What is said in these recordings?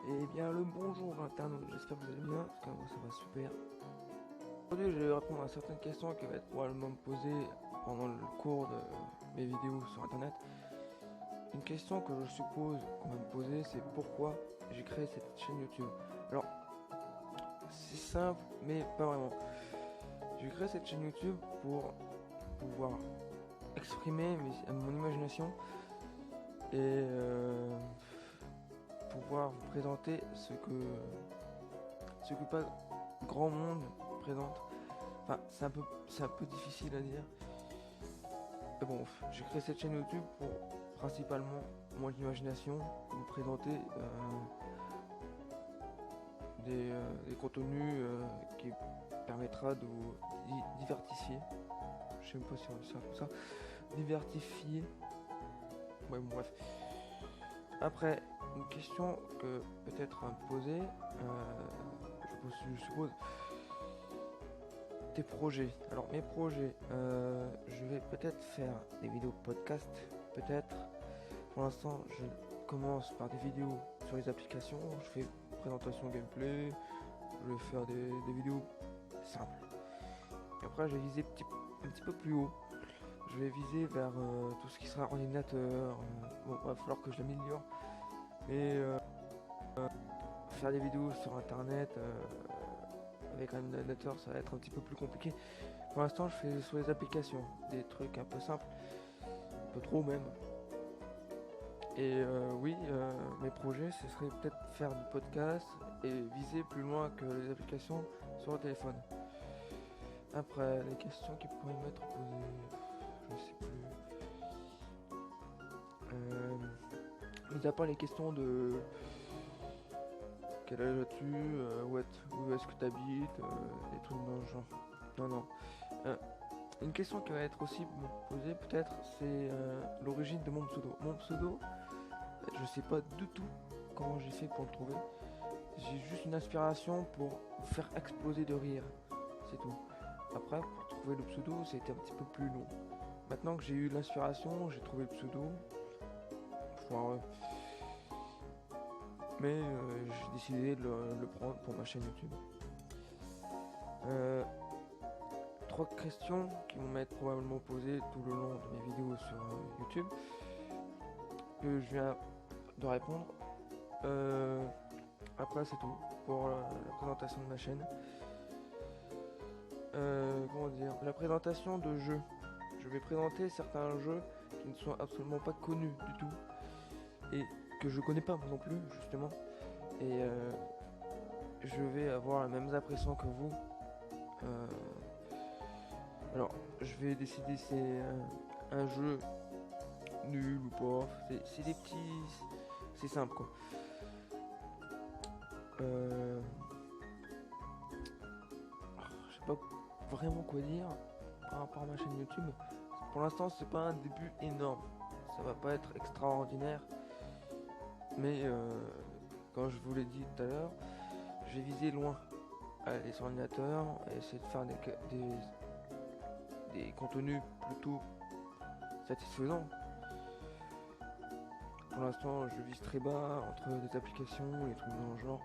Et bien le bonjour internaute, j'espère que vous allez bien, parce que moi ça va super. Aujourd'hui je vais répondre à certaines questions qui vont être probablement posées pendant le cours de mes vidéos sur internet. Une question que je suppose qu'on va me poser, c'est pourquoi j'ai créé cette chaîne YouTube. Alors c'est simple mais pas vraiment. J'ai créé cette chaîne YouTube pour pouvoir exprimer mon imagination et pouvoir vous présenter ce que pas grand monde présente. Enfin, c'est un peu difficile à dire. Mais bon, j'ai créé cette chaîne YouTube pour principalement mon imagination, vous présenter des contenus qui permettra de vous divertifier. Je sais même pas si on dit ça comme ça. Divertifier. Ouais, bon, bref. Après, une question que peut-être à me poser, je suppose, tes projets. Alors mes projets, je vais peut-être faire des vidéos podcast, peut-être. Pour l'instant, je commence par des vidéos sur les applications, je fais présentation gameplay, je vais faire des vidéos simples. Après, je vais viser un petit peu plus haut. Je vais viser vers tout ce qui sera ordinateur. Bon, il va falloir que je l'améliore. Mais faire des vidéos sur internet avec un ordinateur, ça va être un petit peu plus compliqué. Pour l'instant, je fais sur les applications des trucs un peu simples, un peu trop même. Et oui, mes projets, ce serait peut-être faire du podcast et viser plus loin que les applications sur le téléphone. Après, les questions qui pourraient m'être posées, je sais plus. Mis à part les questions de quel âge as-tu, où est-ce que tu habites, des trucs dans le genre. Non, non. Une question qui va être aussi posée peut-être, c'est l'origine de mon pseudo. Mon pseudo, je sais pas du tout comment j'ai fait pour le trouver. J'ai juste une inspiration pour vous faire exploser de rire. C'est tout. Après, pour trouver le pseudo, c'était un petit peu plus long. Maintenant que j'ai eu l'inspiration, j'ai trouvé le pseudo. Enfin, mais j'ai décidé de le prendre pour ma chaîne YouTube. Trois questions qui vont m'être probablement posées tout le long de mes vidéos sur YouTube que je viens de répondre. Après c'est tout pour la présentation de ma chaîne. Comment dire, la présentation de jeux. Je vais présenter certains jeux qui ne sont absolument pas connus du tout et que je connais pas non plus justement. Et je vais avoir la même impression que vous. Alors, je vais décider si c'est un jeu nul ou pas. C'est des petits. C'est simple quoi. Je sais pas vraiment quoi dire par rapport à ma chaîne YouTube. Pour l'instant, c'est pas un début énorme. Ça va pas être extraordinaire. Mais comme je vous l'ai dit tout à l'heure, j'ai visé loin. Aller sur ordinateur et essayer de faire des contenus plutôt satisfaisants. Pour l'instant, je vise très bas entre des applications et trucs dans le genre.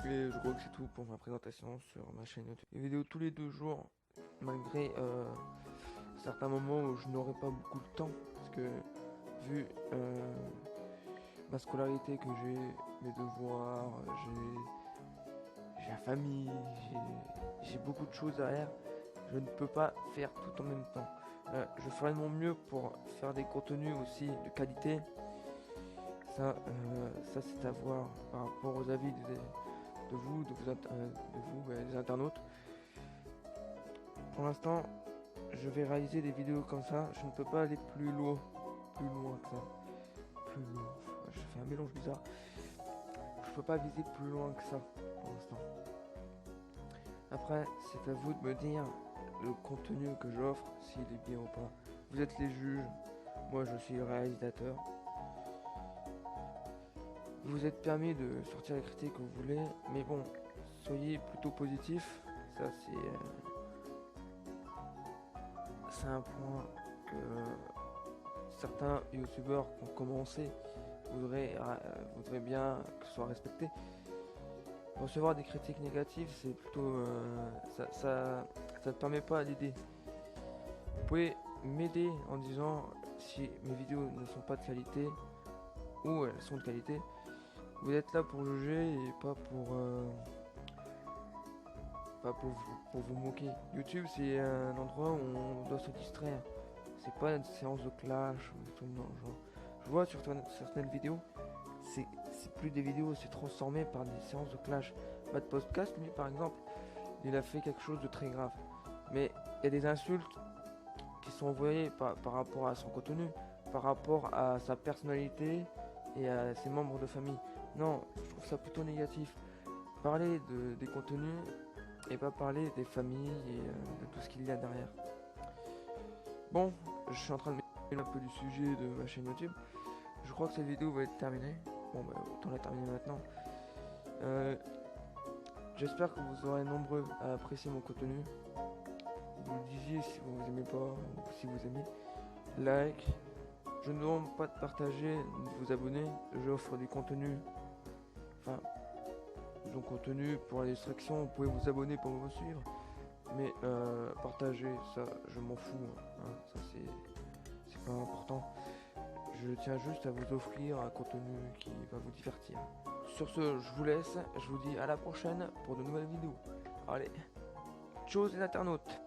Et je crois que c'est tout pour ma présentation sur ma chaîne YouTube. Des vidéos tous les 2 jours, malgré certains moments où je n'aurai pas beaucoup de temps, parce que vu ma scolarité que j'ai, mes devoirs, j'ai la famille, j'ai beaucoup de choses derrière, je ne peux pas faire tout en même temps. Je ferai de mon mieux pour faire des contenus aussi de qualité. Ça c'est à voir par rapport aux avis de vous, les internautes. Pour l'instant, je vais réaliser des vidéos comme ça. Je ne peux pas aller plus loin que ça. Plus loin. Je fais un mélange bizarre. Je peux pas viser plus loin que ça pour l'instant. Après, c'est à vous de me dire le contenu que j'offre, s'il est bien ou pas. Vous êtes les juges. Moi, je suis le réalisateur. Vous êtes permis de sortir les critiques que vous voulez, mais bon, soyez plutôt positif. Ça, c'est un point que certains youtubeurs qui ont commencé voudrais bien que ce soit respecté. Recevoir des critiques négatives, c'est plutôt ça te permet pas d'aider. Vous pouvez m'aider en disant si mes vidéos ne sont pas de qualité ou elles sont de qualité. Vous êtes là pour juger et pour vous moquer. YouTube, c'est un endroit où on doit se distraire. C'est pas une séance de clash ou tout le genre. Je vois sur certaines vidéos, c'est plus des vidéos, c'est transformé par des séances de clash. Bad Podcast, lui par exemple, il a fait quelque chose de très grave. Mais il y a des insultes qui sont envoyées par rapport à son contenu, par rapport à sa personnalité et à ses membres de famille. Non, je trouve ça plutôt négatif. Parler des contenus et pas parler des familles et de tout ce qu'il y a derrière. Bon, je suis en train de m'éloigner un peu du sujet de ma chaîne YouTube. Je crois que cette vidéo va être terminée. Bon, bah, autant la terminer maintenant. J'espère que vous serez nombreux à apprécier mon contenu. Vous le disiez si vous aimez pas ou si vous aimez. Like. Je ne demande pas de partager, de vous abonner. J'offre du contenu. Enfin, du contenu pour la distraction. Vous pouvez vous abonner pour me suivre. Mais partager, ça, je m'en fous. Hein. Ça, c'est pas important. Je tiens juste à vous offrir un contenu qui va vous divertir. Sur ce, je vous laisse. Je vous dis à la prochaine pour de nouvelles vidéos. Allez, ciao les internautes!